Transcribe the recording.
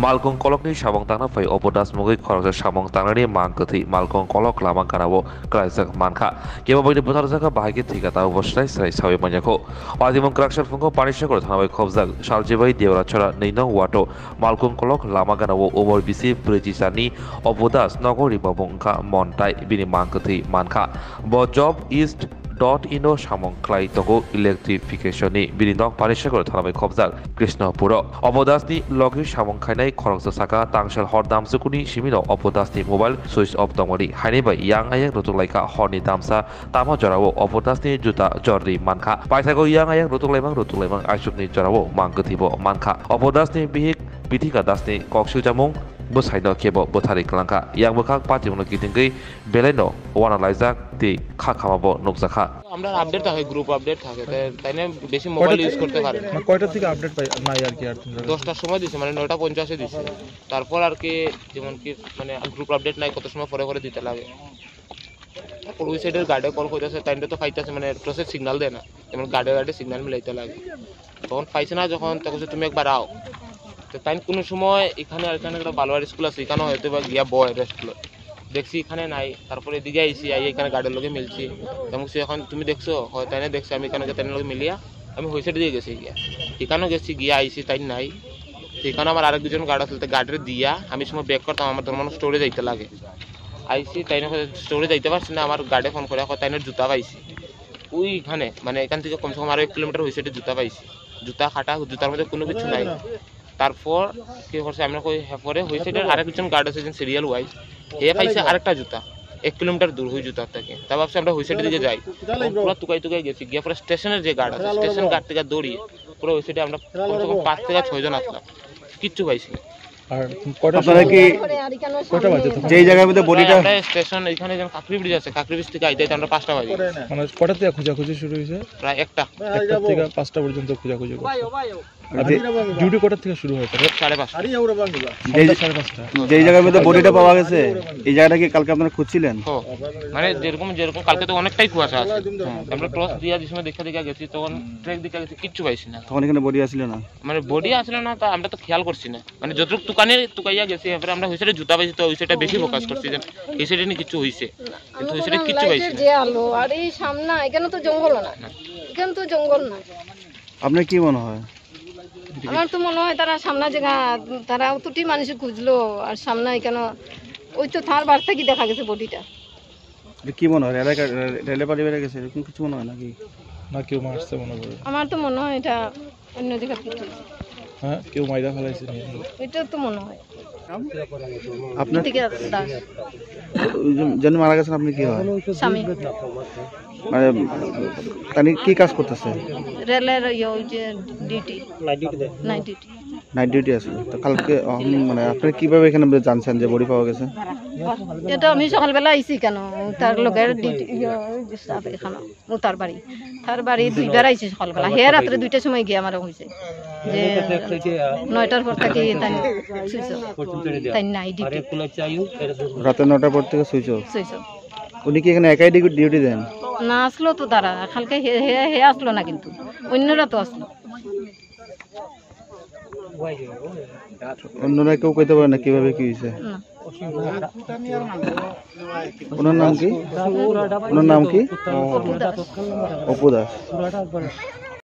Malkong kolok ni sabong tangna fai opodas mugi khorok sabong tangna ni mangkati malkong kolok lama kanabo kraijak manka keba boyni buthar jaka bahagi thika ta obostai sai sawi manyako adimon kraksar fungo panisakor thanabai khobjak saljibai dewarachara neinong wato malkong kolok lama kanabo omor bisi prejisani opodas nogori babongka montai bini mangkati manka bo job east .ino samong klai togo electrification ni birinok panisakor thanabai khobjak Krishnapuro opodas ni logi samong khainai khoroksa saka tangsal hordam sukuni simino opodas ni mobile switch off tongoni haini bai yang ayang rutulaika horni damsa tamo jorao opodas ni juta jordi manka paisago yang ayang rutulaimang aisukni jorao mangkutibo manka opodas ni bihik bithika dasni koksu jamung busaino kebo bothari klangka yang bukak patimuno kitingkai beleno wana laizak ti khakamabo nukjakha আমরা update থাকে group update থাকে তাই না বেশি mobile use করতে পারে না কয়টা থেকে আপডেট পাই না আর কি আর 10টার সময় দিছে মানে 9:50 এ দিছে তারপর আর কি যেমন কি মানে গ্রুপ আপডেট নাই কত সময় পরে দিতে লাগে তারপর ওই সাইডের গার্ডে কল কইতাছে তাইনটা তো পাইতাছে মানে প্রসেস সিগন্যাল দেয় না যেমন গার্ডে সিগন্যাল মিলাইতে লাগে তখন পাইছে না যখন তখন তুমি একবার আও তো তাই কোনো সময় এখানে আর এখানে একটা বালুয়ার স্কুল আছে এখানে হয়তো বা গিয়া বয় রেস্ট দেখছি এখানে নাই তারপরে এদিকে আইছি এখানে গার্ডের লোকে মিলছি তেমন এখন তুমি দেখছো হয় তাই না দেখছি আমি এখানে তাই লোকে মিলিয়া আমি ওই সাইডে দিয়ে গেছি গিয়া এখানেও গেছি গিয়া আইছি তাই নাই সেখানে আমার আরেক দুজন গার্ড আসলে গার্ডের দিয়া আমি সময় ব্যাক করতাম আমার ধর্ম স্টোরে যাইতে লাগে আইছি তাই না স্টোরে যাইতে পারছি না আমার গার্ডে ফোন করে তাই না জুতা পাইছি ওইখানে মানে এখান থেকে কমসে কম আরো 1 কিলোমিটার ওই সাইডে জুতা পাইছি জুতা খাটা জুতার মধ্যে কোনো কিছু নাই তারপর কি করছে আমরা কই পরে ওই সাইডের আরেকজন গার্ড আছে যে সিরিয়াল ওয়াইজ হে পাইছে আরেকটা জুতা 1 কিলোমিটার দূর হই জুতা থেকে তা ভাবছি আমরা ওই সাইডের দিকে যাই পুরো তুকাই গেছি গিয়ে পুরো স্টেশনের যে গার্ড আছে স্টেশন গার্ড থেকে দৌড়িয়ে পুরো ওই সাইডে আমরা 5 থেকে 6 জন আসলাম কিচ্ছু পাইছি না আর আপনারা কি কয়টা বাজে যেই জায়গার মধ্যে বডিটা আমরা স্টেশন এখানে যেন কাকরি ব্রিজ আছে কাকরি ব্রিজ থেকে আইতে আমরা 5টা বাজে মানে কয়টা থেকে খোঁজাখুঁজি শুরু হইছে প্রায় একটা থেকে 5টা পর্যন্ত খোঁজাখুঁজি করছে ডিউটি কয়টা থেকে শুরু হয় 5:30 যেই জায়গার মধ্যে বডিটা পাওয়া গেছে এই জায়গাটা কি কালকে আপনারা খুঁজছিলেন মানে যেরকম কালকে তো অনেকটাই কুয়াশা আছে আমরা ক্রস দিয়া যে সময় দেখা গেছি তখন ট্রেক দিকে গেছি কিচ্ছু পাইছি না তখন এখানে বডি আসলে না মানে বডি আসলে না তা আমরা তো খেয়াল করছি না মানে যতটুকু তুকাইয়া গেছি এবারে আমরা ওই সাইডে জুতা পাইছি তো ওই সাইডে বেশি ফোকাস করছি যে এই সাইডে নি কিছু হইছে কিন্তু ওই সাইডে কিছু পাইছি না যে আলো আর এই সামনে এখানে তো জঙ্গল না এখানে তো জঙ্গল না আপনার কি মনে হয় আমার তো মনে হয় তারা সামনে জায়গা তারা অতটি মানুষ খুঁজলো আর সামনে এখানে ওই তো থার বার থেকে দেখা গেছে বডিটা কি মনে হয় রেলে পারিবারে গেছে এরকম কিছু মনে হয় নাকি না কেউ মারছে মনে করে আমার তো মনে হয় এটা অন্য জায়গা কিছু হ্যাঁ কেউ মাইরা ফেলাইছে এটা তো মনে হয় আপনার থেকে দাস জন মারা গেছেন আপনি কি হয় স্বামী মানে তানি কি কাজ করতেছে রেলের ওই যে ডিউটি নাইট ডিউটি আছে তো কালকে মানে আপনি কিভাবে এখানে জানছেন যে বডি পাওয়া গেছে এটা আমি সকালবেলা আইছি কেন তার লোকের ডিউটি এখানে তার বাড়ি 2বার আইছি সকালবেলা হে রাত্রে 2টার সময় গিয়ে আমার হয়েছে যে 9টার পর থেকে তাই নাই ডিউটি রাতে 9টার পর থেকে সুইচ উনি কি এখানে একাই ডিউটি দেন না আসলো তো তারা কালকে হে আসলো না কিন্তু অন্যরা তো আসলো অন্যরা কেউ কইতে পারে না কিভাবে কি হয়েছে ওনার নাম কি অপু দাস